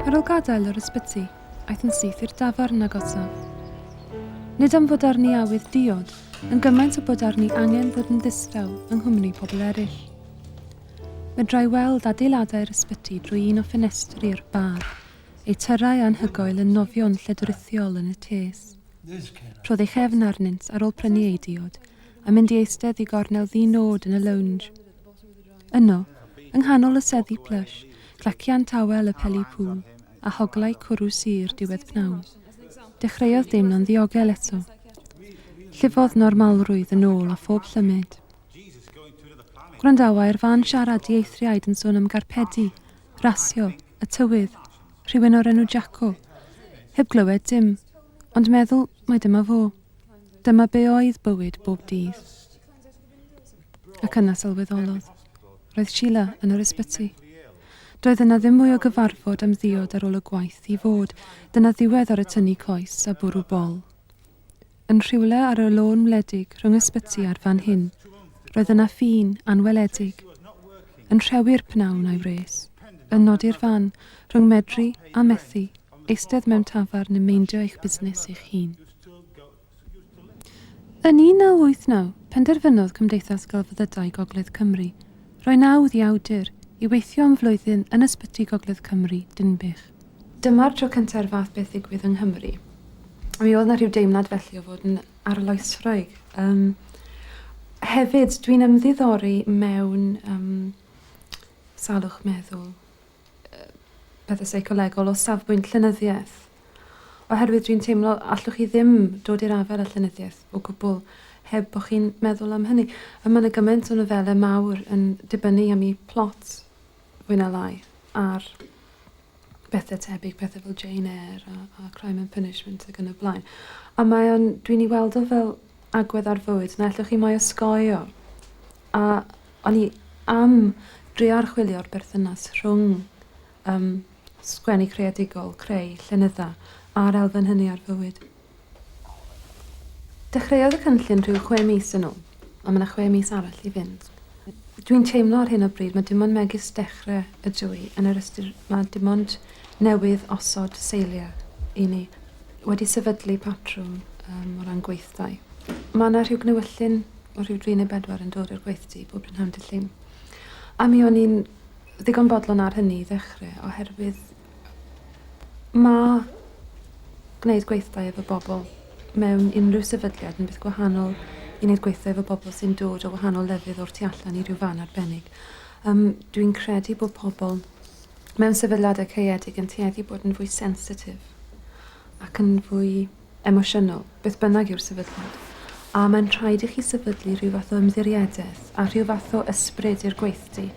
Ar ôl gadael yr ysbyty, aeth yn syth i'r dafarn agosaf. Nid am fod arni awydd diod, yn gymaint o bod arni angen fod yn ddistaw yng nghwmni pobl eraill. Medrai weld adeiladau'r ysbyty drwy un o ffenestri'r bar, eu tyrau anhygoel yn nofio'n lledwrithiol yn y tes. Roedd ei chefn arnynt ar ôl prynu ei diod, a mynd i eistedd i gornel ddinod yn y lounge. Yno, yng nghanol y seddi plush, clacian tawel y peli pŵl, a hoglau cwrw sir diwedd pnawn. Dechreuodd deimlo'n ddiogel eto. Llyfodd normalrwydd yn ôl a phob llymyd. Gwrandawai'r fan siarad i eithriaid yn sôn am garpedi, rasio, y tywydd, rhywun o'r enw Jacko. Heb glywed dim, ond meddwl mai dyma fo. Dyma be oedd bywyd bob dydd. Ac yna sylweddolodd. Roedd Sheila yn yr ysbyty. Doedd yna ddim mwy o gyfarfod am ddiod ar ôl y gwaith i fod, dyna ddiwedd ar y tynnu coes a bwrw bol. Yn rhywle ar y lôn wledig rhwng ysbyty a'r fan hyn, roedd yna ffin anweledig. Yn rhewi'r pnawn a'i wres, yn nodi'r fan rhwng medru a methu, eistedd mewn tafarn yn meindio eich busnes eich hun. Yn 1989, penderfynodd Cymdeithas Gelfyddydau Gogledd Cymru roi nawdd i Awdur i weithio am flwyddyn yn Ysbyty Gogledd Cymru, Dinbych. Dyma'r tro cyntaf fath beth ddigwydd yng Nghymru. Mi oedd yna rhyw deimlad felly o fod yn arloesroig. Hefyd, dwi'n ymddiddori mewn salwch meddwl, pethau seicolegol o safbwynt llenyddiaeth. Oherwydd dwi'n teimlo allwch chi ddim dod i'r afel y llenyddiaeth o gwbl heb bod chi'n meddwl am hynny. A mae yna gymaint o nofelau mawr yn dibynnu am ei plot fwy na lai ar bethau tebyg, pethau fel Jane Eyre a Crime and Punishment ac yn y blaen. A dwi'n ei weld o fel agwedd ar fywyd, na allwch chi mai osgoio. A o'n i am drio archwilio'r berthynas rhwng sgwennu creadigol, creu, llenydda, a'r elfen hynny ar fywyd. Dechreuodd y cynllun rhyw 6 mis yn ôl, a mae yna 6 mis arall i fynd. Dwi'n teimlo ar hyn o bryd, mae dim ond megis dechrau y dwy, yn yr ystyr mae dim ond newydd osod seiliau i ni. Wedi sefydlu patrwm o ran gweithdai. Mae yna rhyw gnewyllun o rhyw 3 neu 4 yn dod i'r gweithdy bob rhan dy llun. A mi o'n i'n ddigon bodlon ar hynny i ddechrau, oherwydd mae gwneud gweithdai efo bobl mewn unrhyw sefydliad yn beth gwahanol i wneud gweithdai efo bobl sy'n dod o wahanol lefydd o'r tu allan i ryw fan arbennig. Dwi'n credu bod pobl mewn sefydliadau caeedig yn tueddu bod yn fwy sensitif ac yn fwy emosiynol, beth bynnag yw'r sefydliad. A mae'n rhaid i chi sefydlu rhyw fath o ymddiriedeth a rhyw fath o ysbryd i'r gweithdy.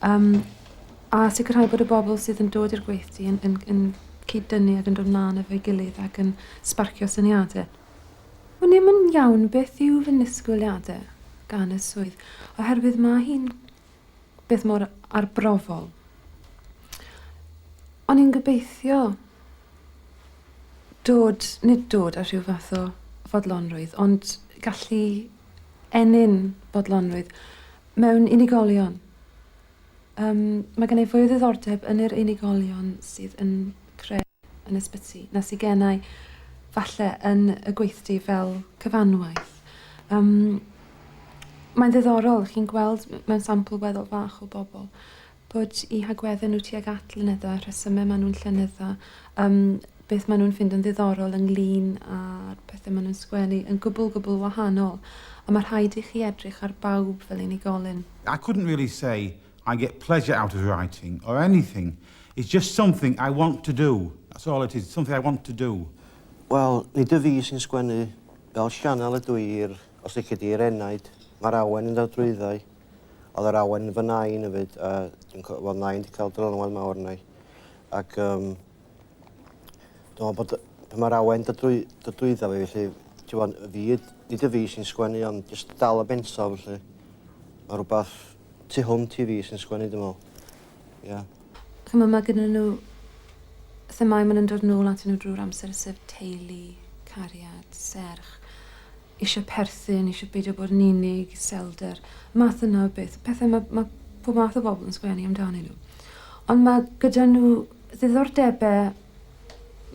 A sicrhau bod y bobl sydd yn dod i'r gweithdy yn cyd-dynnu ac yn dod mlaen efo'i gilydd ac yn sparcio syniadau. O'n i'm yn iawn beth yw fy nisgwyliadau gan y swydd, oherwydd mae hi'n beth mor arbrofol. O'n i'n gobeithio nid dod â rhyw fath o fodlonrwydd, ond gallu enyn bodlonrwydd mewn unigolion. Mae gen i fwy o ddiddordeb yn yr unigolion sydd yn creu yn ysbyty, na sydd gennau falle yn y gweithdy fel cyfanwaith. Mae'n ddiddorol, chi'n gweld mewn sampl weddol fach o bobl, bod i hagweddau nhw tuag at llenydda, rhesymau maen nhw'n llenydda, beth maen nhw'n ffind yn ddiddorol ynglyn a'r pethau maen nhw'n sgwennu yn gwbl wahanol, a mae rhaid i chi edrych ar bawb fel unigolyn. I couldn't really say I get pleasure out of writing or anything. It's just something I want to do. That's all it is, something I want to do. Wel, nid y fi sy'n sgwennu fel sianel ydw i'r, os eich di'r enaid. Mae'r awen yn dod drwyddau. Oedd yr awen yn fy nain hefyd, a wel, nain wedi cael dronwad mawr nai. Ac dwi'n meddwl bod mae'r awen dod drwyddau fi, felly, nid y fi sy'n sgwennu, ond jyst dal y bensaf, felly. Mae rhywbeth tu hwnt i fi sy'n sgwennu, dwi'n meddwl. Ie. Mae gyda nhw themau maen nhw'n dod nôl at nhw drwy'r amser sef teulu, cariad, serch, eisiau perthyn, eisiau beidio bod yn unig, selder, math yna o beth. Pethau mae pob math o bobl yn sgwennu amdano nhw. Ond mae gyda nhw ddiddordebau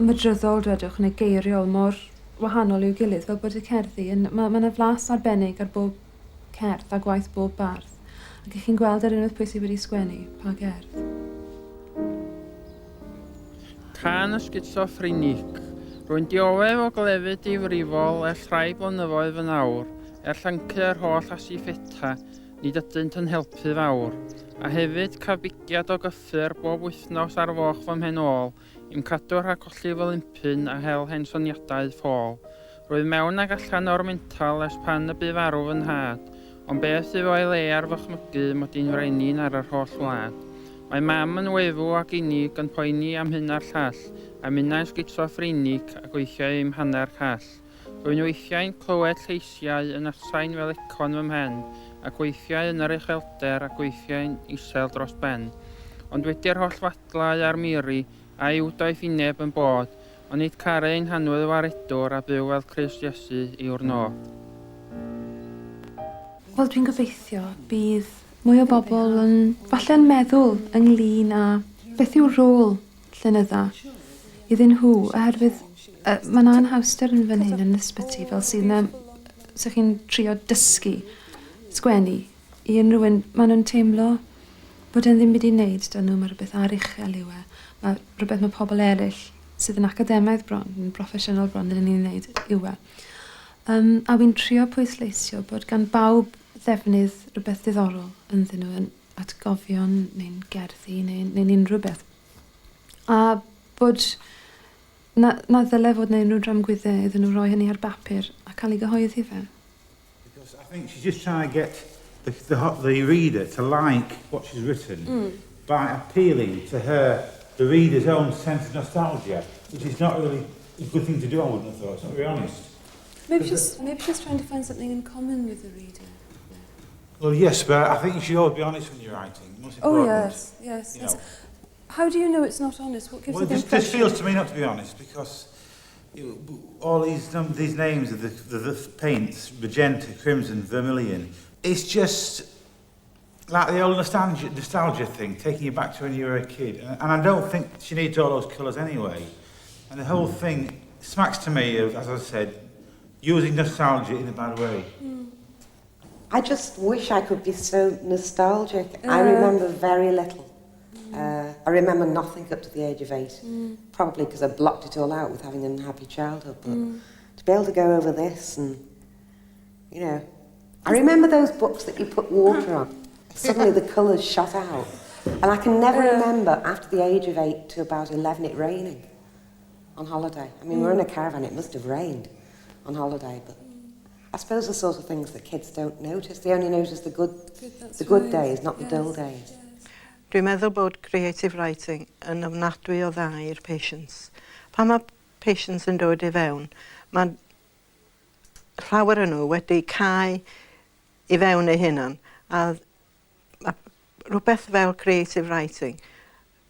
mydryddol, dwedwch, neu geiriol mor wahanol i'w gilydd, fel bod y cerddi, mae yna flas arbennig ar bob cerdd a gwaith bob bardd. Ac ych chi'n gweld ar unwaith pwy sydd wedi sgwennu, pa gerdd. Can y sgitsofrenig. Rwy'n diowef o glefyd difrifol ers rhai blynyddoedd yn awr, llancu yr holl asifeta, nid ydynt yn helpu fawr, a hefyd cafigiad o gyffur bob wythnos ar foch fy mhenol, i'm cadw rhag colli fel impyn a hel hen soniadau ffôl. Rwy'n mewn ag allan o'r mental ers pan y bu farw fy nhad, ond beth yw o'i le ar fychmygu mod i'n frenin ar yr holl wlad. Mae mam yn wefw ac unig yn poeni am hyn a'r llall, a minnau'n sgitsofrenig a gweithiau i'm hanner call. Rwy'n weithiau'n clywed lleisiau yn arsain fel econ fy mhen, ac weithiau yn yr uchelder ac weithiau'n isel dros ben. Ond wedi'r holl fadlau a'r miri a i'w doeth uneb yn bod, ond nid caru'n hanwydd waredwr a byw fel Crist Iesu i'w'r nod. Wel, dwi'n gobeithio bydd mwy o bobl yn falle'n meddwl ynglyn â beth yw'r rôl llenydda iddyn nhw, oherwydd mae'n anhawster yn fan hyn yn ysbyty fel sy'n chi'n trio dysgu sgwennu i unrhyw un. Maen nhw'n teimlo bod e'n ddim wedi wneud dyn nhw, mae rhywbeth ar uchel yw e. Mae rhywbeth mae pobl eraill sydd yn academaidd bron, yn proffesiynol bron yn ni'n wneud yw e. A wy'n trio pwysleisio bod gan bawb ddefnydd rhywbeth ddiddorol ynddyn nhw yn atgofion neu'n gerddi neu'n unrhyw beth. A bod na ddyle fod neu unrhyw dramgwyddau iddyn nhw roi hynny ar bapur a cael ei gyhoeddi fe. Because I think she's just trying to get the reader to like what she's written by appealing to the reader's own sense of nostalgia, which is not really a good thing to do, I wouldn't have thought. It's not very honest. Maybe she's trying to find something in common with the reader. Well, yes, but I think you should always be honest when you're writing. Most important. Oh, yes. How do you know it's not honest? What gives you the impression? This feels to me not to be honest, because all these names of the paints, magenta, crimson, vermilion, it's just like the old nostalgia thing, taking you back to when you were a kid. And I don't think she needs all those colours anyway. And the whole thing smacks to me of, as I said, using nostalgia in a bad way. I just wish I could be so nostalgic. I remember very little. I remember nothing up to the age of 8. Probably because I blocked it all out with having an unhappy childhood. But to be able to go over this and, you know, I remember those books that you put water on. Suddenly the colours shot out. And I can never remember after the age of 8 to about 11 it raining on holiday. I mean, we're in a caravan, it must have rained on holiday, but I suppose the sort of things that kids don't notice. They only notice the good days, not the dull days. Dwi'n meddwl bod creative writing yn ofnadwy o dda i'r patients. Pan mae patients yn dod i fewn, mae llawer yn nhw wedi cael i fewn eu hunan. A rhywbeth fel creative writing,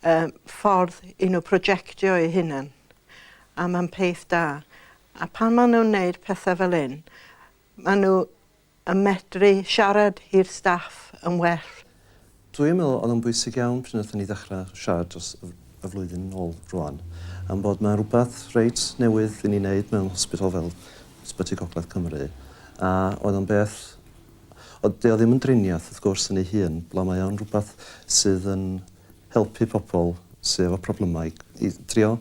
ffordd i nhw projectio eu hunan. A mae'n peth da. A pan maen nhw'n gwneud pethau fel un, maen nhw yn medru siarad i'r staff yn well. Dwi'n meddwl oedd yn bwysig iawn pryd wnaethon ni ddechrau siarad dros y flwyddyn nôl rwan, am bod mae'n rhywbeth reit newydd i ni wneud mewn hospital fel Ysbyty Gogledd Cymru. A oedd yn beth, oedd ddim yn driniaeth wrth gwrs yn ei hun, ble mae o'n rhywbeth sydd yn helpu pobl sydd efo problemau i drio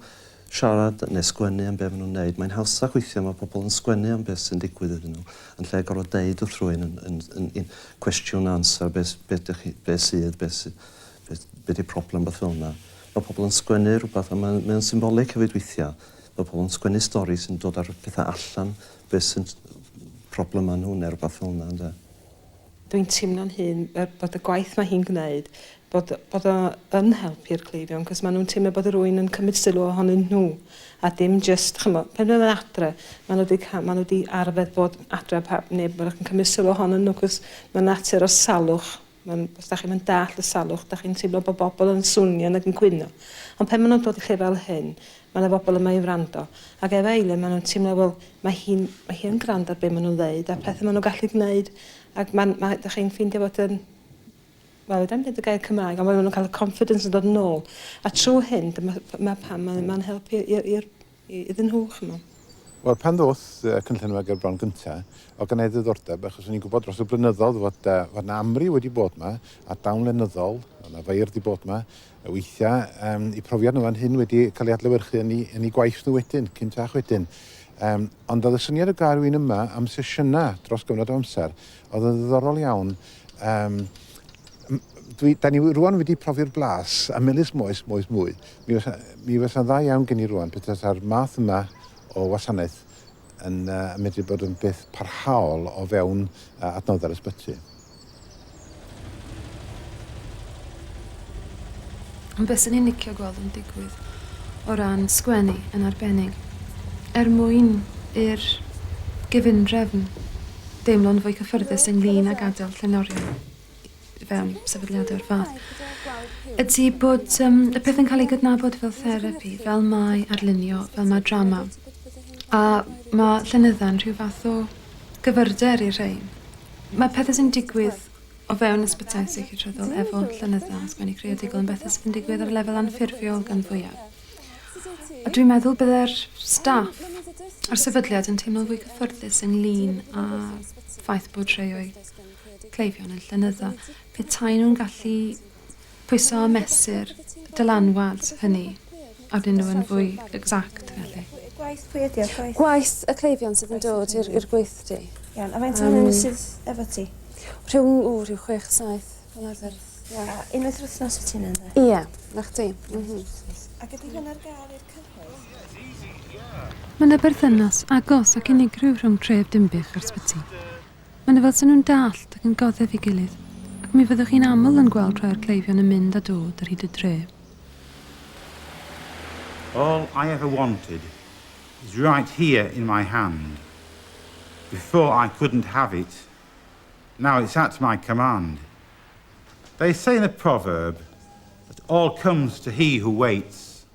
siarad neu sgwennu am beth maen nhw'n wneud. Mae'n hawsach weithio mae pobl yn sgwennu am beth sy'n digwydd iddyn nhw, yn lle gorfod deud wrth rhywun yn cwestiwn answer beth sydd, beth yw problem beth fel yna. Mae pobl yn sgwennu rhywbeth, a mae'n symbolig hefyd weithiau. Mae pobl yn sgwennu stori sy'n dod ar pethau allan, beth sy'n problem ma nhw neu rhywbeth fel yna. Dwi'n teimlo'n hun bod y gwaith mae hi'n gwneud, bod o'n helpu'r cleifion, cos maen nhw'n teimlo bod y rwy'n yn cymryd sylw ohonyn nhw, a dim just, chymod, pan mae'n adre, maen nhw wedi arfer bod adre neb yn cymryd sylw ohonyn nhw, cos mae'n natur o salwch. Os da chi'n dall y salwch, da chi'n teimlo bod bobl yn swnio ac yn gwyno. Ond pan maen nhw'n dod i lle fel hyn, mae yna bobl yma i wrando. Ac efo Elin, maen nhw'n teimlo, wel, mae hi'n gwrando ar beth maen nhw'n dweud, a pethau maen nhw'n gallu gwneud. Ac da chi'n ffeindio bod yn wel, ddim byd y gair Cymraeg, ond mae nhw'n cael y confidence yn dod yn ôl. A trwy hyn, mae pam mae'n helpu iddyn nhw, chymod. Wel, pan ddoth cynllun yma gyda'r bron gyntaf, o gwneud ddiddordeb, achos o'n i'n gwybod dros y blynyddoedd fod yna amri wedi bod yma, a dawn lenyddol, yna Beirdd wedi bod yma, weithiau, i profiad nhw fan hyn wedi cael ei adlewyrchu yn eu gwaith nhw wedyn, cyntach wedyn. Ond oedd y syniad o gael rhywun yma am sesiynau dros gyfnod o amser, oedd yn ddiddorol iawn. Da ni rwan wedi profi'r blas, a melys moes mwy. Mi fysa dda iawn gen i rwan, beth math yma o wasanaeth yn medru bod yn beth parhaol o fewn adnoddau'r ysbyty. Ond beth sy'n ni'n licio gweld yn digwydd o ran sgwennu yn arbennig, mwyn i'r gyfundrefn deimlo'n fwy cyffyrddus ynglyn ag adael llenorion fewn sefydliadau o'r fath, ydy bod y peth yn cael ei gydnabod fel therapi, fel mae arlunio, fel mae drama. A mae llenydda'n rhyw fath o gyfyrder i'r rhain. Mae pethau sy'n digwydd o fewn ysbytau seiciatryddol efo llenydda sgwennu creadigol yn bethau sy'n digwydd ar lefel anffurfiol gan fwyaf. A dwi'n meddwl byddai'r staff a'r sefydliad yn teimlo'n fwy cyffyrddus ynglyn â ffaith bod rhai o'i cleifion yn llenydda. Petai nhw'n gallu pwyso a mesur dylanwad hynny, a dyn nhw yn fwy exact felly. Gwaith pwy ydi o'r gwaith? Gwaith y cleifion sydd yn dod i'r gweithdy. Iawn, a faint o'n sydd efo ti? Rhyw 6-7 fel arfer. A unwaith yr wythnos wyt ti'n ynddo? Ie, na chdi. Ac ydy hwnna'r gael i'r cyhoedd? Mae yna berthynas agos ac unigryw rhwng tref Dinbych a'r ysbyty. Mae yna fel sy'n nhw'n dallt ac yn goddef i gilydd, ac mi fyddwch chi'n aml yn gweld rhai'r cleifion yn mynd a dod ar hyd y dref. All I ever wanted is right here in my hand. Before I couldn't have it, now it's at my command. They say in a proverb that all comes to he who waits,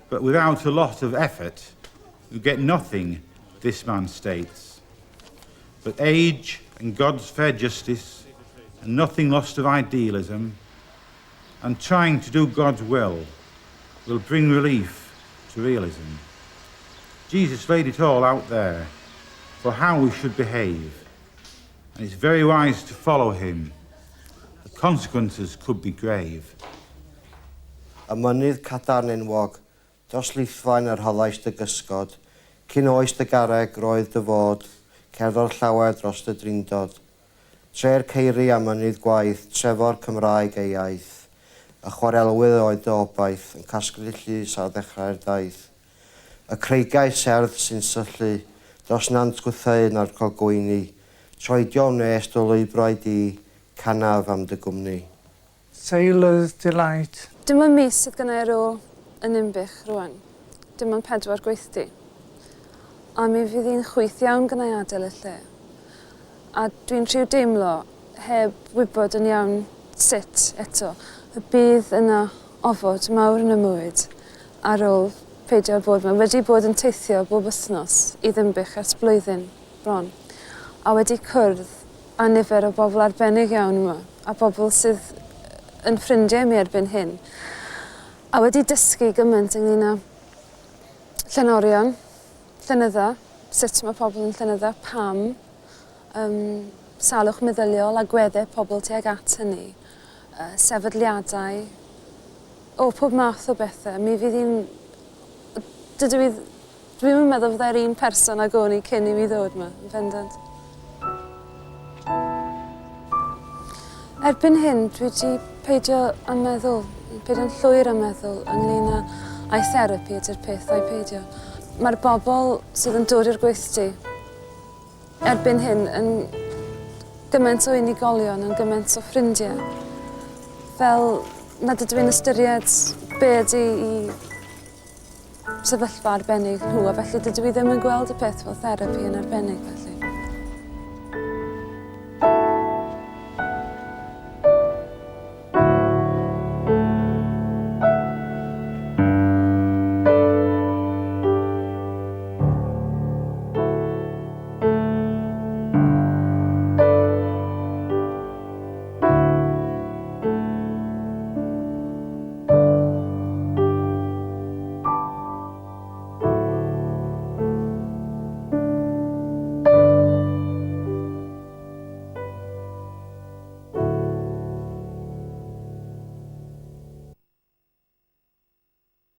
but without a lot of effort, you get nothing, this man states. But age and God's fair justice, and nothing lost of idealism, and trying to do God's will bring relief to realism. Jesus laid it all out there for how we should behave, and it's very wise to follow him. The consequences could be grave. Y mynydd cadarn enwog, dros lithfaen yr hollais dy gysgod, cyn oes dy garreg roedd dy fod, cerddo'r llawer dros dy drindod. Tre'r ceiri a mynydd gwaith, trefo'r Cymraeg ei iaith, y chwarelwydd oedd dy obaith, yn casglu llys ar ddechrau'r daith. Y creigiau serdd sy'n syllu, dros nant gwythau na'r cogwyni, troedio wnes dy lwybrau di, canaf am dy gwmni. Sailor's Delight. Dim ond mis sydd gynnau ar ôl yn Dinbych rwan. Dim ond 4 gweithdy. A mi fydd hi'n chwyth iawn gynnau adael y lle. A dwi'n rhyw deimlo, heb wybod yn iawn sut eto, y bydd yna ofod mawr yn y mywyd ar ôl peidio bod yma. Wedi bod yn teithio bob wythnos i Dinbych ers blwyddyn bron. A wedi cwrdd â nifer o bobl arbennig iawn yma, a bobl sydd yn ffrindiau mi erbyn hyn. A wedi dysgu gymaint ynglyn â llenorion, llenydda, sut mae pobl yn llenydda, pam, salwch meddyliol a gweddau pobl tuag at hynny, sefydliadau, o pob math o bethau. Mi fydd hi'n... Dwi'n meddwl fyddai'r un person ag o'n i cyn i mi ddod yma, yn bendant. Erbyn hyn, dwi wedi peidio am meddwl, peidio'n llwyr am meddwl ynglyn â'i therapi ydy'r peth a'i peidio. Mae'r bobl sydd yn dod i'r gweithdy erbyn hyn yn gymaint o unigolion, yn gymaint o ffrindiau. Fel nad ydw i'n ystyried be ydy i sefyllfa arbennig nhw, a felly dydw i ddim yn gweld y peth fel therapi yn arbennig felly.